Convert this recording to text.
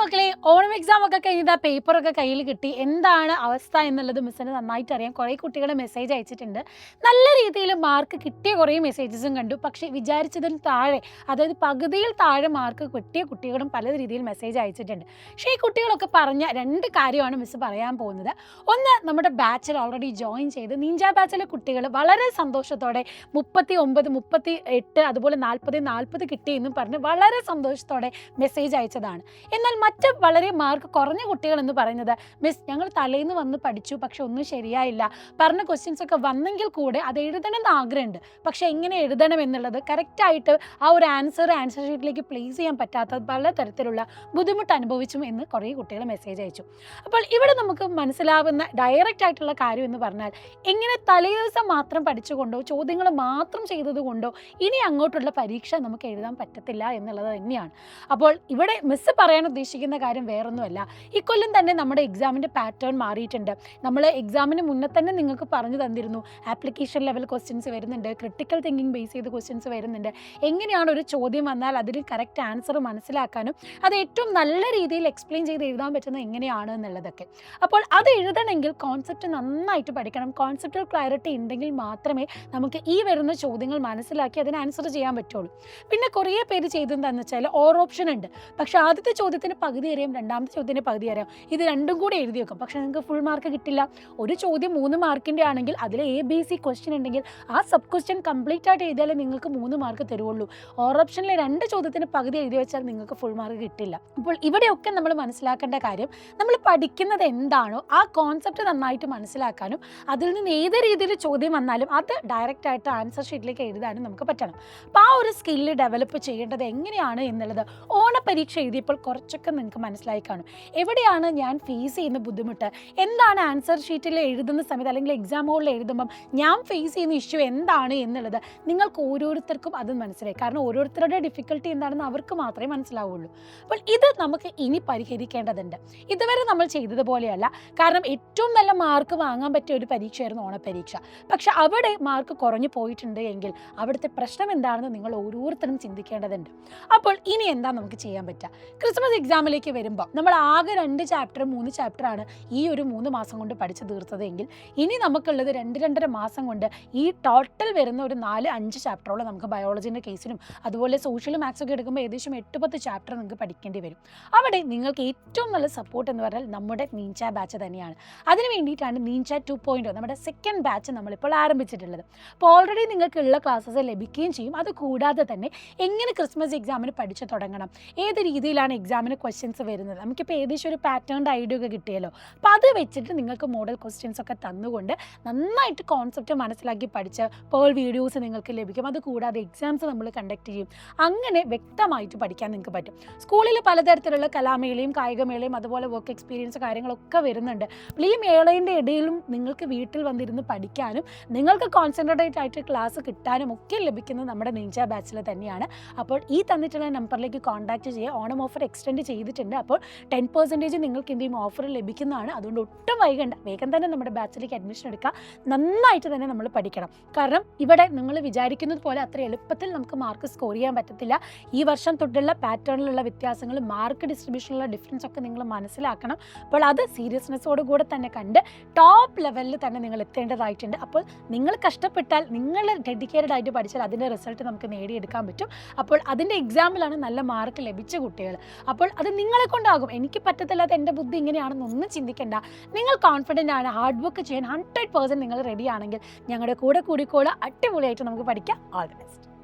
മക്കളെ, ഓണം എക്സാം ഒക്കെ കഴിഞ്ഞിട്ട് ആ പേപ്പറൊക്കെ കയ്യിൽ കിട്ടി. എന്താണ് അവസ്ഥ എന്നുള്ളത് മിസ്സിന് നന്നായിട്ട് അറിയാം. കുറേ കുട്ടികൾ മെസ്സേജ് അയച്ചിട്ടുണ്ട്. നല്ല രീതിയിൽ മാർക്ക് കിട്ടിയ കുറേ മെസ്സേജസും കണ്ടു. പക്ഷേ വിചാരിച്ചതിൽ താഴെ, അതായത് പകുതിയിൽ താഴെ മാർക്ക് കിട്ടിയ കുട്ടികളും പല രീതിയിൽ മെസ്സേജ് അയച്ചിട്ടുണ്ട്. പക്ഷേ ഈ കുട്ടികളൊക്കെ പറഞ്ഞ രണ്ട് കാര്യമാണ് മിസ്സ് പറയാൻ പോകുന്നത്. ഒന്ന്, നമ്മുടെ ബാച്ചിൽ ഓൾറെഡി ജോയിൻ ചെയ്ത് നിഞ്ച ബാച്ചിലെ കുട്ടികൾ വളരെ സന്തോഷത്തോടെ 39, 38 അതുപോലെ 40 കിട്ടിയെന്നും പറഞ്ഞ് വളരെ സന്തോഷത്തോടെ മെസ്സേജ് അയച്ചതാണ്. എന്നാൽ മറ്റ് വളരെ മാർക്ക് കുറഞ്ഞ കുട്ടികൾ എന്ന് പറയുന്നത്, മിസ് ഞങ്ങൾ തലേന്ന് വന്ന് പഠിച്ചു, പക്ഷെ ഒന്നും ശരിയായില്ല, പറഞ്ഞ ക്വസ്റ്റ്യൻസ് ഒക്കെ വന്നെങ്കിൽ കൂടെ അത് എഴുതണമെന്ന് ആഗ്രഹമുണ്ട്, പക്ഷേ എങ്ങനെ എഴുതണം എന്നുള്ളത് കറക്റ്റായിട്ട് ആ ഒരു ആൻസർ ഷീറ്റിലേക്ക് പ്ലേസ് ചെയ്യാൻ പറ്റാത്ത പല തരത്തിലുള്ള ബുദ്ധിമുട്ട് അനുഭവിച്ചു എന്ന് കുറേ കുട്ടികൾ മെസ്സേജ് അയച്ചു. അപ്പോൾ ഇവിടെ നമുക്ക് മനസ്സിലാവുന്ന ഡയറക്റ്റ് ആയിട്ടുള്ള കാര്യം എന്ന് പറഞ്ഞാൽ, എങ്ങനെ തലേ ദിവസം മാത്രം പഠിച്ചുകൊണ്ടോ ചോദ്യങ്ങൾ മാത്രം ചെയ്തതുകൊണ്ടോ ഇനി അങ്ങോട്ടുള്ള പരീക്ഷ നമുക്ക് എഴുതാൻ പറ്റത്തില്ല എന്നുള്ളത് തന്നെയാണ്. അപ്പോൾ ഇവിടെ മിസ്സ് പറയാൻ ഉദ്ദേശിക്കുന്ന കാര്യം വേറൊന്നുമല്ല. ഇക്കൊല്ലം തന്നെ നമ്മുടെ എക്സാമിൻ്റെ പാറ്റേൺ മാറിയിട്ടുണ്ട്. നമ്മൾ എക്സാമിന് മുന്നേ തന്നെ നിങ്ങൾക്ക് പറഞ്ഞു തന്നിരുന്നു, ആപ്ലിക്കേഷൻ ലെവൽ ക്വസ്റ്റ്യൻസ് വരുന്നുണ്ട്, ക്രിട്ടിക്കൽ തിങ്കിങ് ബേസ് ചെയ്ത് ക്വസ്റ്റ്യൻസ് വരുന്നുണ്ട്, എങ്ങനെയാണ് ഒരു ചോദ്യം വന്നാൽ അതിന് കറക്റ്റ് ആൻസർ മനസ്സിലാക്കാനും അത് ഏറ്റവും നല്ല രീതിയിൽ എക്സ്പ്ലെയിൻ ചെയ്ത് എഴുതാൻ പറ്റുന്നത് എങ്ങനെയാണ് എന്നുള്ളതൊക്കെ. അപ്പോൾ അത് എഴുതണമെങ്കിൽ കോൺസെപ്റ്റ് നന്നായിട്ട് പഠിക്കണം. കോൺസെപ്റ്റൽ ക്ലാരിറ്റി ഉണ്ടെങ്കിൽ മാത്രമേ നമുക്ക് ഈ വരുന്ന ചോദ്യങ്ങൾ മനസ്സിലാക്കി അതിന് ആൻസർ ചെയ്യാൻ പറ്റുള്ളൂ. പിന്നെ കുറേ പേര് ചെയ്തതെന്ന് വെച്ചാൽ ഓർ ഓപ്ഷൻ ഉണ്ട്, പക്ഷേ ആദ്യത്തെ ചോദ്യത്തിന് പകുതി അറിയാം, രണ്ടാമത്തെ ചോദ്യത്തിന് പകുതി അറിയാം, ഇത് രണ്ടും കൂടി എഴുതി വെക്കും, പക്ഷേ നിങ്ങൾക്ക് ഫുൾ മാർക്ക് കിട്ടില്ല. ഒരു ചോദ്യം 3 മാർക്കിൻ്റെ ആണെങ്കിൽ അതിൽ ABC ക്വസ്റ്റ്യൻ ഉണ്ടെങ്കിൽ ആ സബ് ക്വസ്റ്റ്യൻ കംപ്ലീറ്റ് ആയിട്ട് എഴുതിയാലേ നിങ്ങൾക്ക് 3 മാർക്ക് തരുള്ളൂ. ഓർ ഓപ്ഷനിലെ 2 ചോദ്യത്തിന് പകുതി എഴുതി വെച്ചാൽ നിങ്ങൾക്ക് ഫുൾ മാർക്ക് കിട്ടില്ല. അപ്പോൾ ഇവിടെയൊക്കെ നമ്മൾ മനസ്സിലാക്കേണ്ട കാര്യം, നമ്മൾ പഠിക്കുന്നത് എന്താണോ ആ കോൺസെപ്റ്റ് നന്നായിട്ട് മനസ്സിലാക്കാനും അതിൽ നിന്ന് ഏത് രീതിയിൽ ചോദ്യം വന്നാലും അത് ഡയറക്റ്റായിട്ട് ആൻസർ ഷീറ്റിലേക്ക് എഴുതാനും നമുക്ക് പറ്റണം. അപ്പോൾ ആ ഒരു സ്കില്ല് ഡെവലപ്പ് ചെയ്യേണ്ടത് എങ്ങനെയാണ് എന്നുള്ളത് ഓണപരീക്ഷ എഴുതിയപ്പോൾ കുറച്ചൊക്കെ നിങ്ങൾക്ക് മനസ്സിലായി കാണും. എവിടെയാണ് ഞാൻ ഫേസ് ചെയ്യുന്ന ബുദ്ധിമുട്ട്, എന്താണ് ആൻസർ ഷീറ്റിൽ എഴുതുന്ന സമയത്ത് അല്ലെങ്കിൽ എക്സാം ഹോളിൽ എഴുതുമ്പം ഞാൻ ഫേസ് ചെയ്യുന്ന ഇഷ്യൂ എന്താണ് എന്നുള്ളത് നിങ്ങൾക്ക് ഓരോരുത്തർക്കും അത് മനസ്സിലായി. കാരണം ഓരോരുത്തരുടെ ഡിഫിക്കൽട്ടി എന്താണെന്ന് അവർക്ക് മാത്രമേ മനസ്സിലാവുള്ളൂ. അപ്പോൾ ഇത് നമുക്ക് ഇനി പരിഹരിക്കേണ്ടതുണ്ട്. ഇതുവരെ നമ്മൾ ചെയ്തതുപോലെയല്ല. കാരണം ഏറ്റവും നല്ല മാർക്ക് വാങ്ങാൻ പറ്റിയ ഒരു പരീക്ഷയായിരുന്നു ഓണപ്പരീക്ഷ. പക്ഷെ അവിടെ മാർക്ക് കുറഞ്ഞു പോയിട്ടുണ്ട് എങ്കിൽ അവിടുത്തെ പ്രശ്നം എന്താണെന്ന് നിങ്ങൾ ഓരോരുത്തരും ചിന്തിക്കേണ്ടതുണ്ട്. അപ്പോൾ ഇനി എന്താ നമുക്ക് ചെയ്യാൻ പറ്റുക? ക്രിസ്മസ് എക്സാമിലേക്ക് വരുമ്പോൾ നമ്മൾ ആകെ 2 ചാപ്റ്റർ 3 ചാപ്റ്ററാണ് ഈ ഒരു 3 മാസം കൊണ്ട് പഠിച്ചു തീർത്തത് എങ്കിൽ ഇനി നമുക്കുള്ളത് 2-2.5 മാസം കൊണ്ട് ഈ ടോട്ടൽ വരുന്ന ഒരു 4-5 ചാപ്റ്ററോളം നമുക്ക് ബയോളജീൻ്റെ കേസിനും അതുപോലെ സോഷ്യൽ മാത്സ് ഒക്കെ എടുക്കുമ്പോൾ ഏകദേശം 8-10 ചാപ്റ്റർ നിങ്ങൾക്ക് പഠിക്കേണ്ടി വരും. അവിടെ നിങ്ങൾക്ക് ഏറ്റവും നല്ല സപ്പോർട്ട് എന്ന് പറഞ്ഞാൽ നമ്മുടെ നീഞ്ച ബാച്ച് തന്നെയാണ്. അതിന് വേണ്ടിയിട്ടാണ് നീഞ്ച 2.0 നമ്മുടെ സെക്കൻഡ് ബാച്ച് നമ്മളിപ്പോൾ ആരംഭിച്ചിട്ടുള്ളത്. അപ്പോൾ ഓൾറെഡി നിങ്ങൾക്കുള്ള ക്ലാസ്സസ് ലഭിക്കുകയും ചെയ്യും. അതുകൂടാതെ തന്നെ എങ്ങനെ ക്രിസ്മസ് എക്സാമിന് പഠിച്ചു തുടങ്ങണം, ഏത് രീതിയിലാണ് എക്സാമിന് ക്വസ്റ്റ്യൻസ് വരുന്നത്, നമുക്കിപ്പോൾ ഏകദേശം ഒരു പാറ്റേൺ ഐഡിയ ഒക്കെ കിട്ടിയല്ലോ. അപ്പോൾ അത് വെച്ചിട്ട് നിങ്ങൾക്ക് മോഡൽ ക്വസ്റ്റ്യൻസ് ഒക്കെ തന്നുകൊണ്ട് നന്നായിട്ട് കോൺസെപ്റ്റ് മനസ്സിലാക്കി പഠിച്ച് പേൾ വീഡിയോസ് നിങ്ങൾക്ക് ലഭിക്കും. അതുകൂടാതെ എക്സാംസ് നമ്മൾ കണ്ടക്ട് ചെയ്യും. അങ്ങനെ വ്യക്തമായിട്ട് പഠിക്കാൻ നിങ്ങൾക്ക് പറ്റും. സ്കൂളിൽ പലതരത്തിലുള്ള കലാമേളയും കായികമേളയും അതുപോലെ വർക്ക് എക്സ്പീരിയൻസ് കാര്യങ്ങളൊക്കെ വരുന്നുണ്ട്. അപ്പോൾ ഈ മേളേൻ്റെ ഇടയിലും നിങ്ങൾക്ക് വീട്ടിൽ വന്നിരുന്ന് പഠിക്കാനും നിങ്ങൾക്ക് കോൺസെൻട്രേറ്റ് ആയിട്ട് ക്ലാസ് കിട്ടാനും ഒക്കെ ലഭിക്കുന്നത് നമ്മുടെ നീഞ്ച ബാച്ചിൽ തന്നെയാണ്. അപ്പോൾ ഈ തന്നിട്ടുള്ള നമ്പറിലേക്ക് കോൺടാക്റ്റ് ചെയ്യുക. ഓണം ഓഫർ എക്സ്റ്റെൻഡ് ചെയ്തിട്ടുണ്ട്. അപ്പോൾ 10% നിങ്ങൾക്ക് എന്തെങ്കിലും ഓഫർ ലഭിക്കുന്നതാണ്. അതുകൊണ്ട് ഒട്ടും വൈകണ്ട, വേഗം തന്നെ നമ്മുടെ ബാച്ചിലേക്ക് അഡ്മിഷൻ എടുക്കുക. നന്നായിട്ട് തന്നെ നമ്മൾ പഠിക്കണം. കാരണം ഇവിടെ നിങ്ങൾ വിചാരിക്കുന്നത് പോലെ അത്ര എളുപ്പത്തിൽ നമുക്ക് മാർക്ക് സ്കോർ ചെയ്യാൻ പറ്റത്തില്ല. ഈ വർഷം തൊട്ടുള്ള പാറ്റേണിലുള്ള വ്യത്യാസങ്ങൾ, മാർക്ക് ഡിസ്ട്രിബ്യൂഷനിലുള്ള ഡിഫറൻസ് ഒക്കെ നിങ്ങൾ മനസ്സിലാക്കണം. അപ്പോൾ അത് സീരിയസ്നെസ്സോടുകൂടെ തന്നെ കണ്ട് ടോപ്പ് ലെവലിൽ തന്നെ നിങ്ങൾ എത്തേണ്ടതായിട്ടുണ്ട്. അപ്പോൾ നിങ്ങൾ കഷ്ടപ്പെട്ടാൽ, നിങ്ങൾ ഡെഡിക്കേറ്റഡ് ആയിട്ട് പഠിച്ചാൽ അതിൻ്റെ റിസൾട്ട് നമുക്ക് നേടിയെടുക്കാൻ പറ്റും. അപ്പോൾ അതിൻ്റെ എക്സാമിലാണ് നല്ല മാർക്ക് ലഭിച്ച കുട്ടികൾ. അപ്പോൾ അത് നിങ്ങളെ കൊണ്ടാകും. എനിക്ക് പറ്റത്തില്ലാത്ത എൻ്റെ ബുദ്ധി ഇങ്ങനെയാണെന്നൊന്നും ചിന്തിക്കേണ്ട. നിങ്ങൾ കോൺഫിഡൻ്റ് ആണ്, ഹാർഡ് വർക്ക് ചെയ്യാൻ 100% നിങ്ങൾ റെഡി ആണെങ്കിൽ ഞങ്ങളുടെ കൂടെ കൂടിക്കോളാം. അടിപൊളിയായിട്ട് നമുക്ക് പഠിക്കാം. All the best.